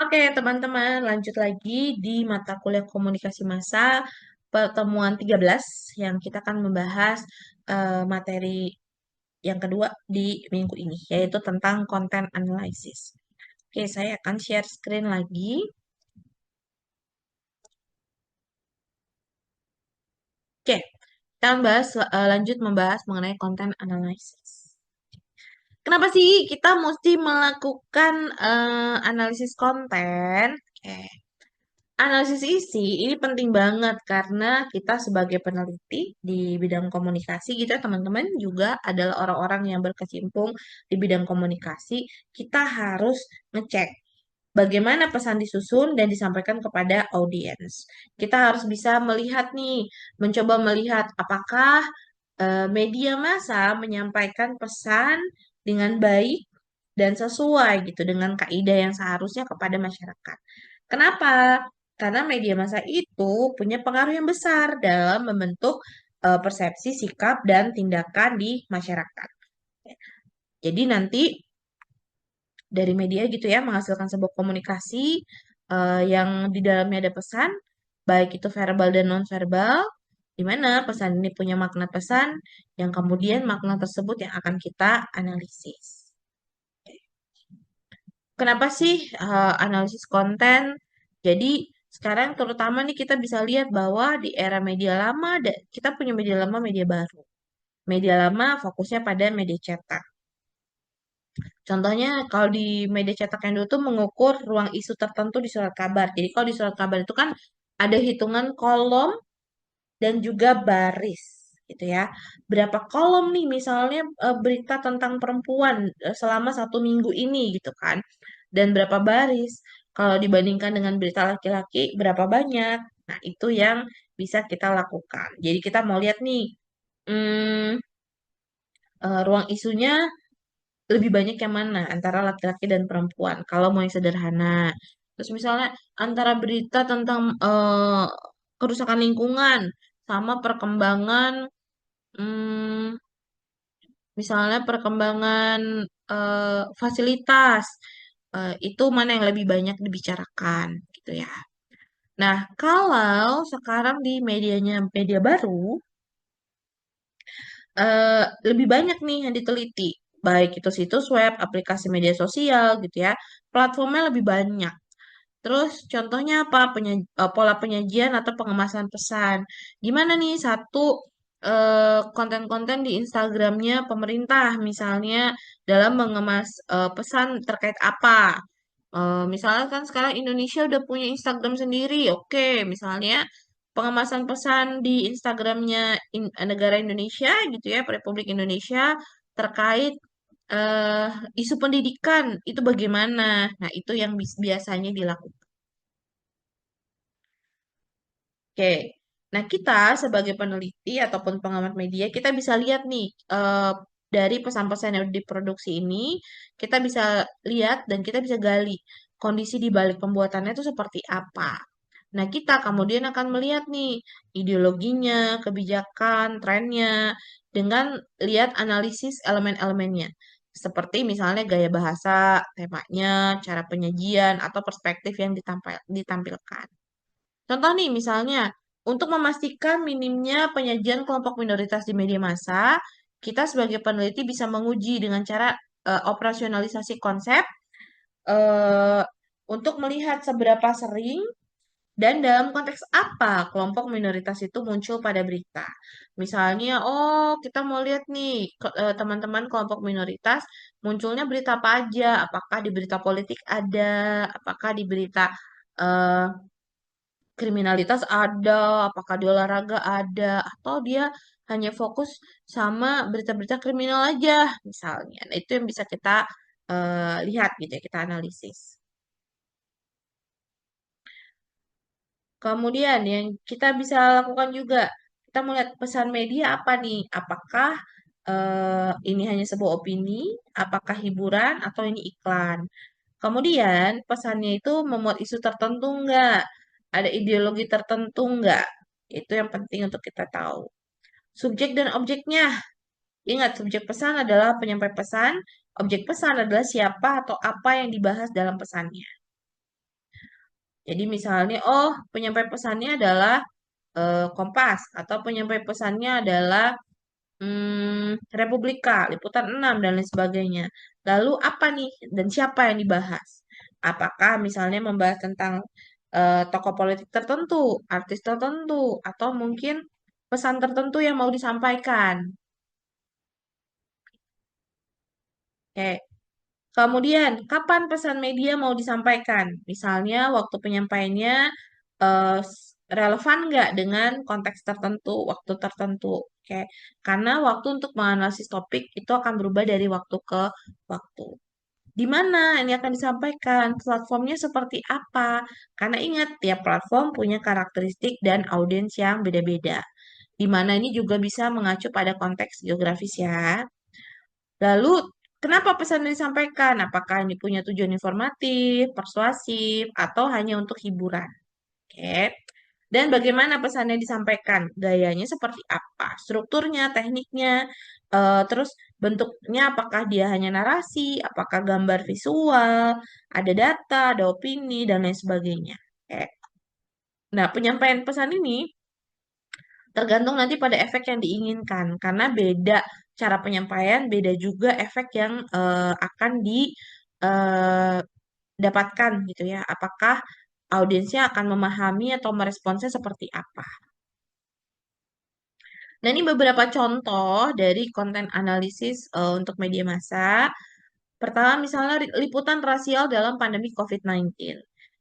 Oke, teman-teman, lanjut lagi di mata kuliah komunikasi massa pertemuan 13 yang kita akan membahas materi yang kedua di minggu ini, yaitu tentang content analysis. Oke, saya akan share screen lagi. Oke, kita akan lanjut membahas mengenai content analysis. Kenapa sih kita mesti melakukan analisis konten? Oke. Analisis isi ini penting banget karena kita sebagai peneliti di bidang komunikasi gitu ya teman-teman juga adalah orang-orang yang berkecimpung di bidang komunikasi. Kita harus ngecek bagaimana pesan disusun dan disampaikan kepada audiens. Kita harus bisa melihat nih, mencoba melihat apakah media massa menyampaikan pesan dengan baik dan sesuai gitu dengan kaidah yang seharusnya kepada masyarakat. Kenapa? Karena media massa itu punya pengaruh yang besar dalam membentuk persepsi, sikap, dan tindakan di masyarakat. Jadi nanti dari media gitu ya menghasilkan sebuah komunikasi yang di dalamnya ada pesan, baik itu verbal dan non-verbal, di mana pesan ini punya makna pesan yang kemudian makna tersebut yang akan kita analisis. Kenapa sih analisis konten? Jadi sekarang terutama nih kita bisa lihat bahwa di era media lama kita punya media lama, media baru. Media lama fokusnya pada media cetak. Contohnya kalau di media cetak yang dulu tuh mengukur ruang isu tertentu di surat kabar. Jadi kalau di surat kabar itu kan ada hitungan kolom dan juga baris gitu ya. Berapa kolom nih misalnya berita tentang perempuan selama 1 minggu ini gitu kan. Dan berapa baris kalau dibandingkan dengan berita laki-laki berapa banyak. Nah, itu yang bisa kita lakukan. Jadi kita mau lihat nih hmm, ruang isunya lebih banyak yang mana antara laki-laki dan perempuan kalau mau yang sederhana. Terus misalnya antara berita tentang kerusakan lingkungan sama perkembangan hmm, misalnya perkembangan fasilitas itu mana yang lebih banyak dibicarakan gitu ya. Nah, kalau sekarang di medianya media baru lebih banyak nih yang diteliti, baik itu situs web, aplikasi media sosial gitu ya, platformnya lebih banyak. Terus contohnya apa? Pola penyajian atau pengemasan pesan. Gimana nih satu konten-konten di Instagramnya pemerintah misalnya dalam mengemas pesan terkait apa? Misalnya kan sekarang Indonesia udah punya Instagram sendiri, oke. Misalnya pengemasan pesan di Instagramnya negara Indonesia gitu ya, Republik Indonesia terkait eh, isu pendidikan itu bagaimana? Nah, itu yang biasanya dilakukan. Oke. Nah, kita sebagai peneliti ataupun pengamat media, kita bisa lihat nih dari pesan-pesan yang diproduksi ini, kita bisa lihat dan kita bisa gali kondisi di balik pembuatannya itu seperti apa. Nah, kita kemudian akan melihat nih ideologinya, kebijakan, trennya dengan lihat analisis elemen-elemennya. Seperti misalnya gaya bahasa, temanya, cara penyajian, atau perspektif yang ditampilkan. Contoh nih, misalnya, untuk memastikan minimnya penyajian kelompok minoritas di media massa, kita sebagai peneliti bisa menguji dengan cara operasionalisasi konsep eh, untuk melihat seberapa sering dan dalam konteks apa kelompok minoritas itu muncul pada berita. Misalnya, oh kita mau lihat nih teman-teman kelompok minoritas munculnya berita apa aja, apakah di berita politik ada, apakah di berita eh, kriminalitas ada, apakah di olahraga ada, atau dia hanya fokus sama berita-berita kriminal aja, misalnya. Nah, itu yang bisa kita lihat gitu ya, kita analisis. Kemudian yang kita bisa lakukan juga, kita melihat pesan media apa nih? Apakah ini hanya sebuah opini, apakah hiburan, atau ini iklan? Kemudian pesannya itu memuat isu tertentu enggak? Ada ideologi tertentu enggak? Itu yang penting untuk kita tahu. Subjek dan objeknya. Ingat, subjek pesan adalah penyampai pesan, objek pesan adalah siapa atau apa yang dibahas dalam pesannya. Jadi misalnya, oh penyampai pesannya adalah Kompas atau penyampai pesannya adalah Republika, Liputan 6 dan lain sebagainya. Lalu apa nih dan siapa yang dibahas? Apakah misalnya membahas tentang tokoh politik tertentu, artis tertentu, atau mungkin pesan tertentu yang mau disampaikan? Oke. Kemudian, kapan pesan media mau disampaikan? Misalnya, waktu penyampaiannya relevan nggak dengan konteks tertentu, waktu tertentu. Oke, karena waktu untuk menganalisis topik itu akan berubah dari waktu ke waktu. Di mana ini akan disampaikan? Platformnya seperti apa? Karena ingat, tiap platform punya karakteristik dan audiens yang beda-beda. Di mana ini juga bisa mengacu pada konteks geografis ya. Lalu, kenapa pesan yang disampaikan? Apakah ini punya tujuan informatif, persuasif, atau hanya untuk hiburan? Oke. Dan bagaimana pesannya disampaikan? Gayanya seperti apa? Strukturnya, tekniknya, terus bentuknya apakah dia hanya narasi, apakah gambar visual, ada data, ada opini, dan lain sebagainya. Oke. Nah, penyampaian pesan ini tergantung nanti pada efek yang diinginkan, karena beda cara penyampaian, beda juga efek yang akan didapatkan gitu ya. Apakah audiensnya akan memahami atau meresponsnya seperti apa. Nah, ini beberapa contoh dari konten analisis untuk media massa. Pertama, misalnya liputan rasial dalam pandemi COVID-19.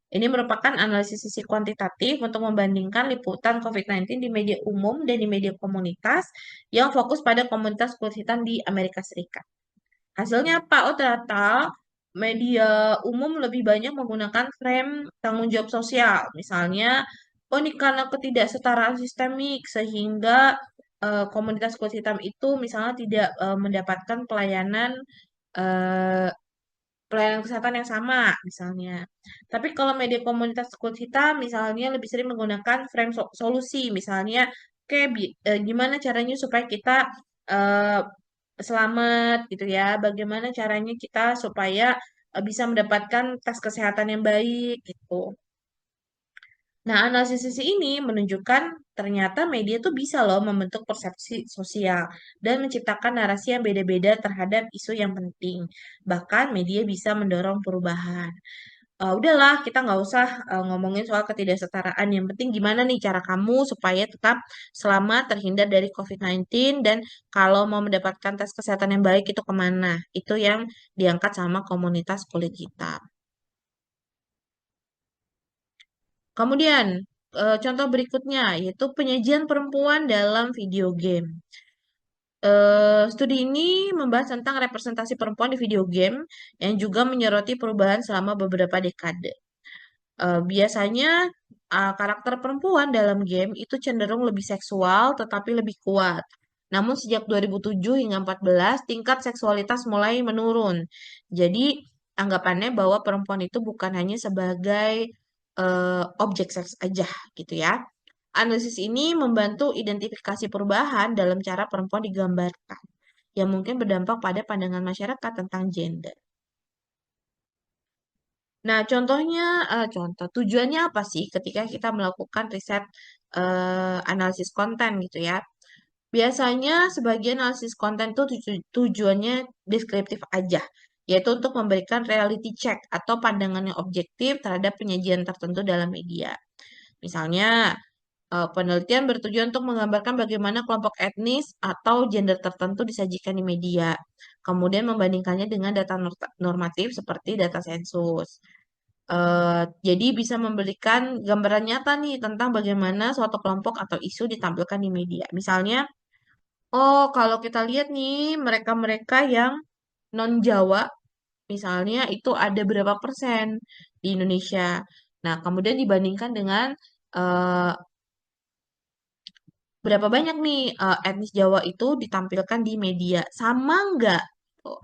Ini merupakan analisis sisi kuantitatif untuk membandingkan liputan COVID-19 di media umum dan di media komunitas yang fokus pada komunitas kulit hitam di Amerika Serikat. Hasilnya apa? Oh, ternyata media umum lebih banyak menggunakan frame tanggung jawab sosial. Misalnya, oh ini karena ketidaksetaraan sistemik sehingga komunitas kulit hitam itu misalnya tidak mendapatkan eh, pelayanan kesehatan yang sama misalnya. Tapi kalau media komunitas kulit hitam misalnya lebih sering menggunakan frame solusi. Misalnya, oke, gimana caranya supaya kita eh, selamat gitu ya. Bagaimana caranya kita supaya bisa mendapatkan tes kesehatan yang baik gitu. Nah, analisis sisi ini menunjukkan ternyata media tuh bisa loh membentuk persepsi sosial dan menciptakan narasi yang beda-beda terhadap isu yang penting. Bahkan media bisa mendorong perubahan. Udahlah, kita nggak usah ngomongin soal ketidaksetaraan. Yang penting gimana nih cara kamu supaya tetap selamat terhindar dari COVID-19 dan kalau mau mendapatkan tes kesehatan yang baik itu kemana? Itu yang diangkat sama komunitas kulit hitam. Kemudian, contoh berikutnya yaitu penyajian perempuan dalam video game. Studi ini membahas tentang representasi perempuan di video game yang juga menyoroti perubahan selama beberapa dekade. Biasanya karakter perempuan dalam game itu cenderung lebih seksual tetapi lebih kuat. Namun sejak 2007 hingga 2014 tingkat seksualitas mulai menurun. Jadi anggapannya bahwa perempuan itu bukan hanya sebagai objek seks aja gitu ya. Analisis ini membantu identifikasi perubahan dalam cara perempuan digambarkan yang mungkin berdampak pada pandangan masyarakat tentang gender. Nah, contohnya, contoh tujuannya apa sih ketika kita melakukan riset analisis konten gitu ya? Biasanya sebagian analisis konten itu tujuannya deskriptif aja, yaitu untuk memberikan reality check atau pandangan yang objektif terhadap penyajian tertentu dalam media. Misalnya, penelitian bertujuan untuk menggambarkan bagaimana kelompok etnis atau gender tertentu disajikan di media, kemudian membandingkannya dengan data normatif seperti data sensus. Jadi bisa memberikan gambaran nyata nih tentang bagaimana suatu kelompok atau isu ditampilkan di media. Misalnya, oh kalau kita lihat nih mereka-mereka yang non-Jawa, misalnya itu ada berapa persen di Indonesia. Nah, kemudian dibandingkan dengan eh, berapa banyak nih etnis Jawa itu ditampilkan di media. Sama nggak?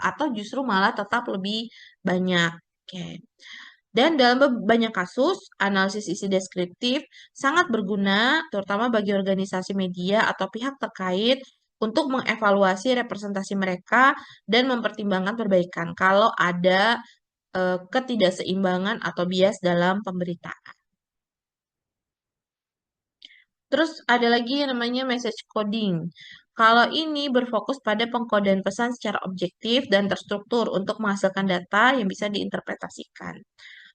Atau justru malah tetap lebih banyak. Oke. Dan dalam banyak kasus, analisis isi deskriptif sangat berguna, terutama bagi organisasi media atau pihak terkait untuk mengevaluasi representasi mereka dan mempertimbangkan perbaikan kalau ada ketidakseimbangan atau bias dalam pemberitaan. Terus ada lagi yang namanya message coding. Kalau ini berfokus pada pengkodean pesan secara objektif dan terstruktur untuk menghasilkan data yang bisa diinterpretasikan.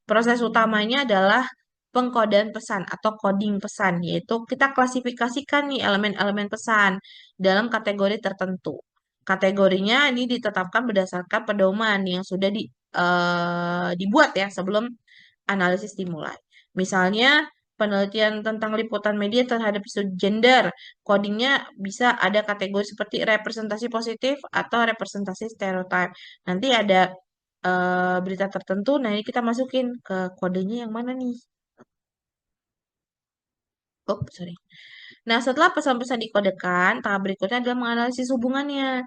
Proses utamanya adalah pengkodean pesan atau coding pesan, yaitu kita klasifikasikan nih elemen-elemen pesan dalam kategori tertentu. Kategorinya ini ditetapkan berdasarkan pedoman yang sudah dibuat ya sebelum analisis dimulai. Misalnya penelitian tentang liputan media terhadap isu gender, codingnya bisa ada kategori seperti representasi positif atau representasi stereotip. Nanti ada berita tertentu, nah ini kita masukin ke kodenya yang mana nih? Oh, sorry. Nah, setelah pesan-pesan dikodekan, tahap berikutnya adalah menganalisis hubungannya.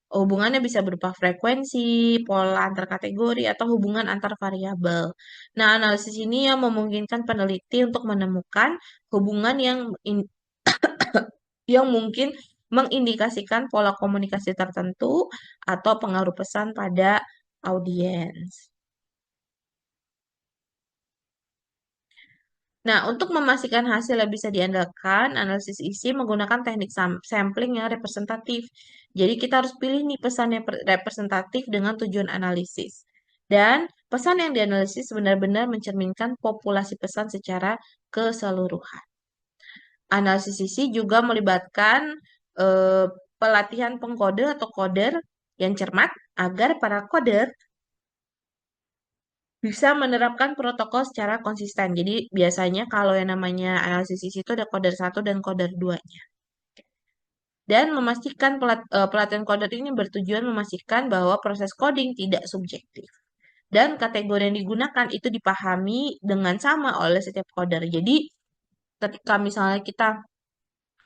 Hubungannya bisa berupa frekuensi, pola antar kategori, atau hubungan antar variabel. Nah, analisis ini yang memungkinkan peneliti untuk menemukan hubungan yang mungkin mengindikasikan pola komunikasi tertentu atau pengaruh pesan pada audiens. Nah, untuk memastikan hasil yang bisa diandalkan, analisis isi menggunakan teknik sampling yang representatif. Jadi, kita harus pilih nih pesan yang representatif dengan tujuan analisis. Dan pesan yang dianalisis benar-benar mencerminkan populasi pesan secara keseluruhan. Analisis isi juga melibatkan eh, pelatihan pengkode atau coder yang cermat agar para coder bisa menerapkan protokol secara konsisten. Jadi biasanya kalau yang namanya analisis isi itu ada coder satu dan coder 2. Dan memastikan pelatihan coder ini bertujuan memastikan bahwa proses coding tidak subjektif. Dan kategori yang digunakan itu dipahami dengan sama oleh setiap coder. Jadi ketika misalnya kita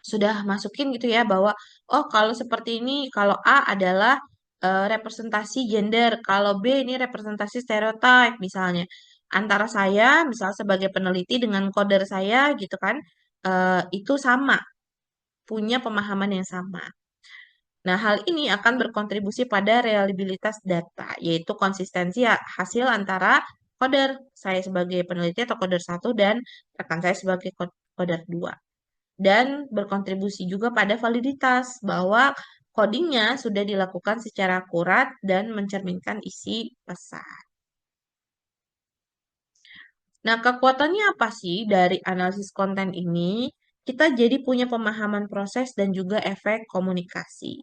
sudah masukin gitu ya bahwa oh kalau seperti ini kalau A adalah representasi gender, kalau B ini representasi stereotip misalnya. Antara saya misal sebagai peneliti dengan coder saya gitu kan itu sama, punya pemahaman yang sama. Nah, hal ini akan berkontribusi pada reliabilitas data, yaitu konsistensi hasil antara coder saya sebagai peneliti atau coder satu dan rekan saya sebagai coder 2 dan berkontribusi juga pada validitas bahwa codingnya sudah dilakukan secara akurat dan mencerminkan isi pesan. Nah, kekuatannya apa sih dari analisis konten ini? Kita jadi punya pemahaman proses dan juga efek komunikasi.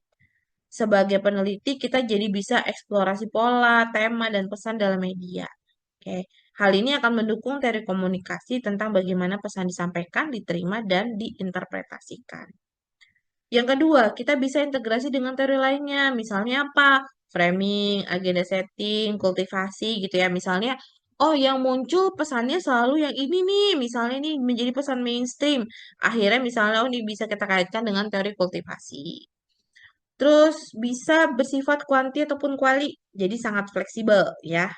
Sebagai peneliti, kita jadi bisa eksplorasi pola, tema, dan pesan dalam media. Oke. Hal ini akan mendukung teori komunikasi tentang bagaimana pesan disampaikan, diterima, dan diinterpretasikan. Yang kedua, kita bisa integrasi dengan teori lainnya. Misalnya apa? Framing, agenda setting, kultivasi gitu ya. Misalnya, oh yang muncul pesannya selalu yang ini nih. Misalnya nih menjadi pesan mainstream. Akhirnya misalnya oh ini bisa kita kaitkan dengan teori kultivasi. Terus bisa bersifat kuanti ataupun kuali. Jadi sangat fleksibel ya.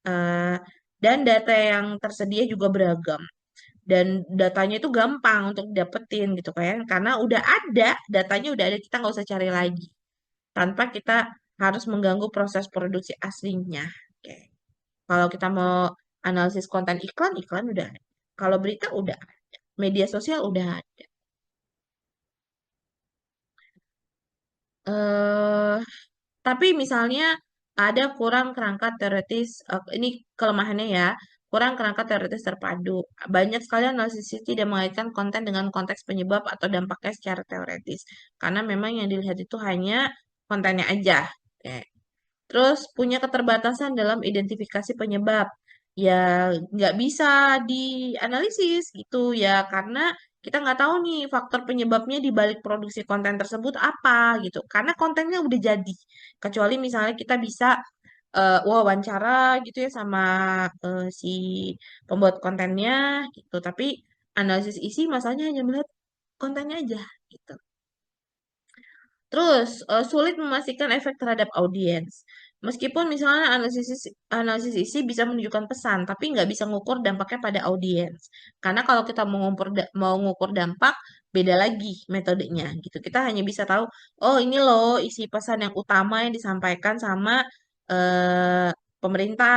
Eh, dan data yang tersedia juga beragam dan datanya itu gampang untuk dapetin gitu kan karena udah ada datanya udah ada kita nggak usah cari lagi tanpa kita harus mengganggu proses produksi aslinya. Oke. Kalau kita mau analisis konten iklan iklan udah ada, kalau berita udah ada, media sosial udah ada. eh Tapi misalnya ada kurang kerangka teoritis, ini kelemahannya ya, kurang kerangka teoritis terpadu. Banyak sekali analisis tidak mengaitkan konten dengan konteks penyebab atau dampaknya secara teoritis. Karena memang yang dilihat itu hanya kontennya aja. Oke. Terus punya keterbatasan dalam identifikasi penyebab. Ya nggak bisa dianalisis gitu ya karena kita nggak tahu nih faktor penyebabnya di balik produksi konten tersebut apa gitu. Karena kontennya udah jadi. Kecuali misalnya kita bisa wawancara gitu ya sama si pembuat kontennya gitu. Tapi analisis isi masalahnya hanya melihat kontennya aja gitu. Terus, sulit memastikan efek terhadap audiens. Meskipun misalnya analisis isi bisa menunjukkan pesan, tapi nggak bisa mengukur dampaknya pada audiens. Karena kalau kita mau mengukur dampak, beda lagi metodenya gitu. Kita hanya bisa tahu, oh ini loh isi pesan yang utama yang disampaikan sama eh, pemerintah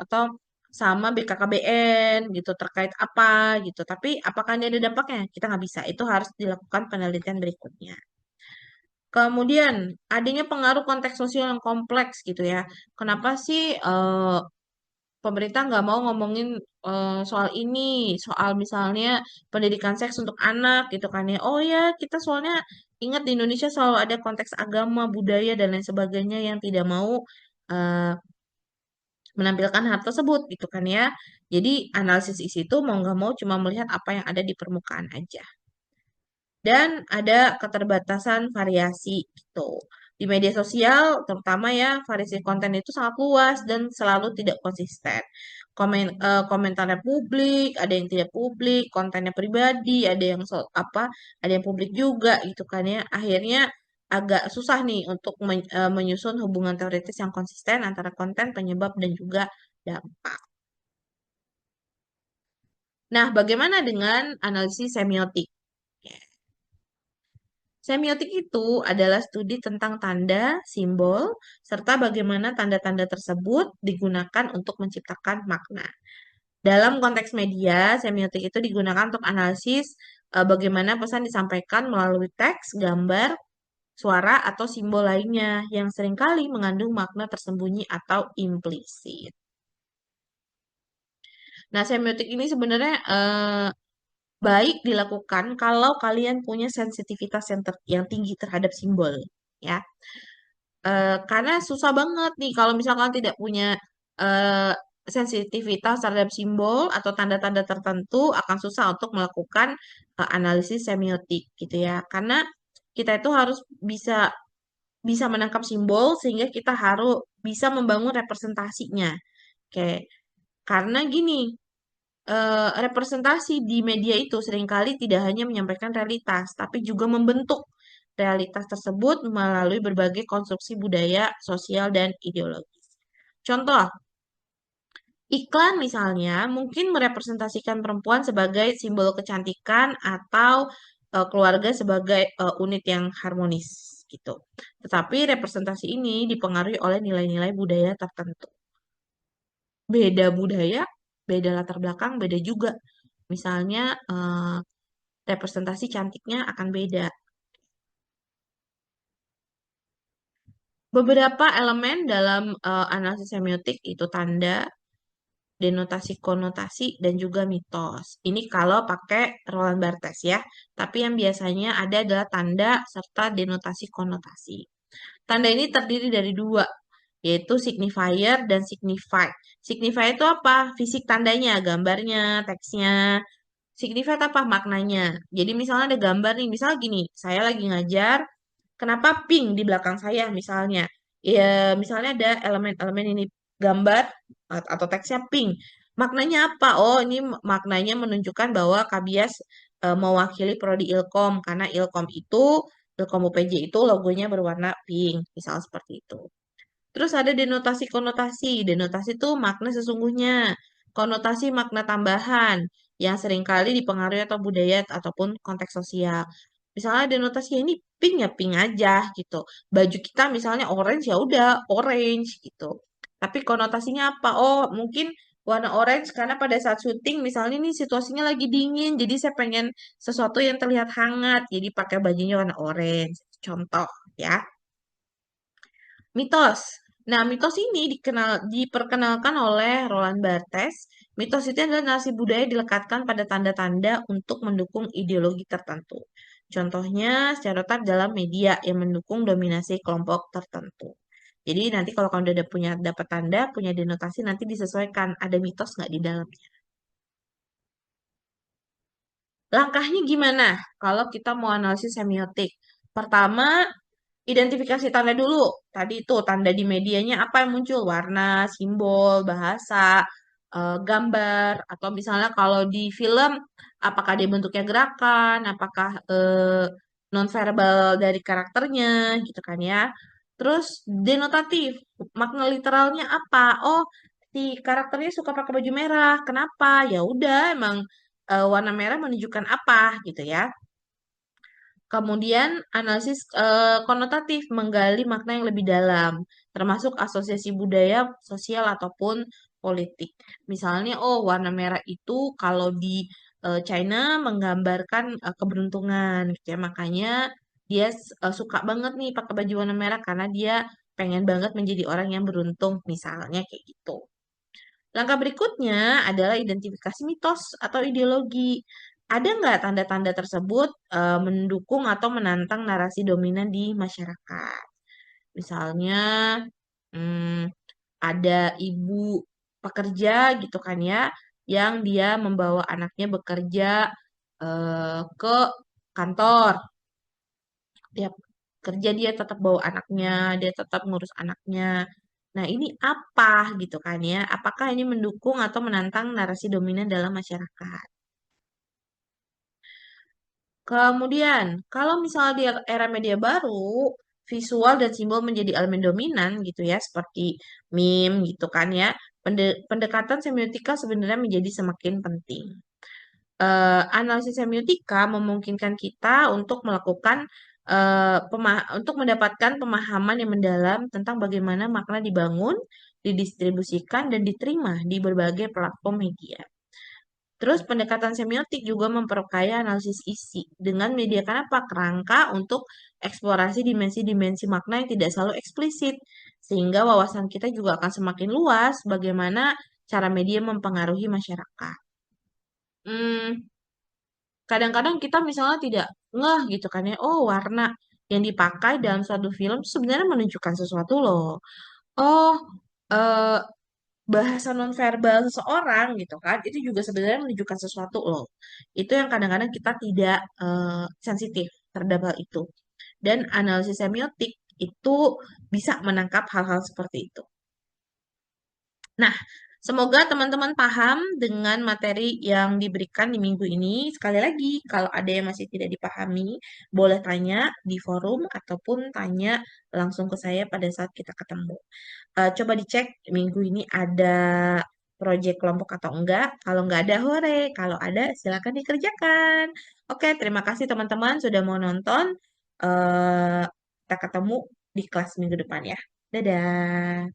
atau sama BKKBN gitu terkait apa gitu. Tapi apakah ini ada dampaknya? Kita nggak bisa. Itu harus dilakukan penelitian berikutnya. Kemudian adanya pengaruh konteks sosial yang kompleks gitu ya. Kenapa sih pemerintah nggak mau ngomongin soal ini, soal misalnya pendidikan seks untuk anak gitu kan ya. Oh ya, kita soalnya ingat di Indonesia selalu ada konteks agama, budaya dan lain sebagainya yang tidak mau eh, menampilkan hal tersebut gitu kan ya. Jadi analisis isi itu mau nggak mau cuma melihat apa yang ada di permukaan aja. Dan ada keterbatasan variasi gitu. Di media sosial, terutama ya, variasi konten itu sangat luas dan selalu tidak konsisten. Komentarnya publik, ada yang tidak publik, kontennya pribadi, ada yang ada yang publik juga gitu kan ya. Akhirnya agak susah nih untuk menyusun hubungan teoritis yang konsisten antara konten, penyebab, dan juga dampak. Nah, bagaimana dengan analisis semiotik? Semiotik itu adalah studi tentang tanda, simbol, serta bagaimana tanda-tanda tersebut digunakan untuk menciptakan makna. Dalam konteks media, semiotik itu digunakan untuk analisis bagaimana pesan disampaikan melalui teks, gambar, suara, atau simbol lainnya yang seringkali mengandung makna tersembunyi atau implisit. Nah, semiotik ini sebenarnya baik dilakukan kalau kalian punya sensitivitas yang tinggi terhadap simbol, ya. Karena susah banget nih kalau misalkan tidak punya eh, sensitivitas terhadap simbol atau tanda-tanda tertentu akan susah untuk melakukan analisis semiotik gitu ya. Karena kita itu harus bisa bisa menangkap simbol sehingga kita harus bisa membangun representasinya. Oke, karena gini, representasi di media itu seringkali tidak hanya menyampaikan realitas, tapi juga membentuk realitas tersebut melalui berbagai konstruksi budaya, sosial, dan ideologis. Contoh, iklan misalnya mungkin merepresentasikan perempuan sebagai simbol kecantikan atau keluarga sebagai unit yang harmonis gitu. Tetapi representasi ini dipengaruhi oleh nilai-nilai budaya tertentu. Beda budaya, beda latar belakang, beda juga. Misalnya representasi cantiknya akan beda. Beberapa elemen dalam analisis semiotik itu tanda, denotasi konotasi, dan juga mitos. Ini kalau pakai Roland Barthes ya. Tapi yang biasanya ada adalah tanda serta denotasi konotasi. Tanda ini terdiri dari dua, yaitu signifier dan signified. Signifier itu apa? Fisik tandanya, gambarnya, teksnya. Signified apa maknanya? Jadi misalnya ada gambar nih, misal gini, saya lagi ngajar, kenapa pink di belakang saya misalnya? Ya, misalnya ada elemen-elemen ini gambar atau teksnya pink. Maknanya apa? Oh, ini maknanya menunjukkan bahwa Kabias mewakili prodi Ilkom karena Ilkom UPJ itu logonya berwarna pink, misal seperti itu. Terus ada denotasi konotasi. Denotasi itu makna sesungguhnya. Konotasi makna tambahan yang seringkali dipengaruhi atau budaya ataupun konteks sosial. Misalnya denotasi ini pink ya pink aja gitu. Baju kita misalnya orange ya udah orange gitu. Tapi konotasinya apa? Oh, mungkin warna orange karena pada saat syuting misalnya ini situasinya lagi dingin, jadi saya pengen sesuatu yang terlihat hangat, jadi pakai bajunya warna orange. Contoh ya. Mitos. Nah, mitos ini diperkenalkan oleh Roland Barthes. Mitos itu adalah narasi budaya dilekatkan pada tanda-tanda untuk mendukung ideologi tertentu. Contohnya, stereotip dalam media yang mendukung dominasi kelompok tertentu. Jadi nanti kalau kamu udah punya dapat tanda, punya denotasi, nanti disesuaikan ada mitos nggak di dalamnya. Langkahnya gimana kalau kita mau analisis semiotik? Pertama, identifikasi tanda dulu. Tadi itu tanda di medianya apa yang muncul? Warna, simbol, bahasa, gambar, atau misalnya kalau di film, apakah dia bentuknya gerakan, apakah nonverbal dari karakternya, gitu kan ya. Terus denotatif, makna literalnya apa? Oh, si karakternya suka pakai baju merah. Kenapa? Ya udah, emang warna merah menunjukkan apa, gitu ya. Kemudian analisis konotatif menggali makna yang lebih dalam, termasuk asosiasi budaya, sosial ataupun politik. Misalnya, oh warna merah itu kalau di China menggambarkan keberuntungan, gitu ya. Makanya dia suka banget nih pakai baju warna merah karena dia pengen banget menjadi orang yang beruntung, misalnya kayak gitu. Langkah berikutnya adalah identifikasi mitos atau ideologi. Ada nggak tanda-tanda tersebut mendukung atau menantang narasi dominan di masyarakat? Misalnya, hmm, ada ibu pekerja gitu kan ya, yang dia membawa anaknya bekerja ke kantor. Tiap kerja dia tetap bawa anaknya, dia tetap ngurus anaknya. Nah, ini apa gitu kan ya? Apakah ini mendukung atau menantang narasi dominan dalam masyarakat? Kemudian, kalau misalnya di era media baru, visual dan simbol menjadi elemen dominan gitu ya, seperti meme gitu kan ya. Pendekatan semiotika sebenarnya menjadi semakin penting. Analisis semiotika memungkinkan kita untuk melakukan untuk mendapatkan pemahaman yang mendalam tentang bagaimana makna dibangun, didistribusikan, dan diterima di berbagai platform media. Terus pendekatan semiotik juga memperkaya analisis isi dengan menyediakan apa? Kerangka untuk eksplorasi dimensi-dimensi makna yang tidak selalu eksplisit. Sehingga wawasan kita juga akan semakin luas bagaimana cara media mempengaruhi masyarakat. Hmm, kadang-kadang kita misalnya tidak ngeh gitu kan ya, oh warna yang dipakai dalam suatu film itu sebenarnya menunjukkan sesuatu loh. Oh, eh, bahasa nonverbal seseorang gitu kan, itu juga sebenarnya menunjukkan sesuatu loh. Itu yang kadang-kadang kita tidak sensitif terhadap hal itu. Dan analisis semiotik itu bisa menangkap hal-hal seperti itu. Nah, semoga teman-teman paham dengan materi yang diberikan di minggu ini. Sekali lagi, kalau ada yang masih tidak dipahami, boleh tanya di forum ataupun tanya langsung ke saya pada saat kita ketemu. Coba dicek minggu ini ada proyek kelompok atau enggak. Kalau enggak ada, hore. Kalau ada, silakan dikerjakan. Oke, terima kasih teman-teman sudah mau nonton. Eh, kita ketemu di kelas minggu depan ya. Dadah.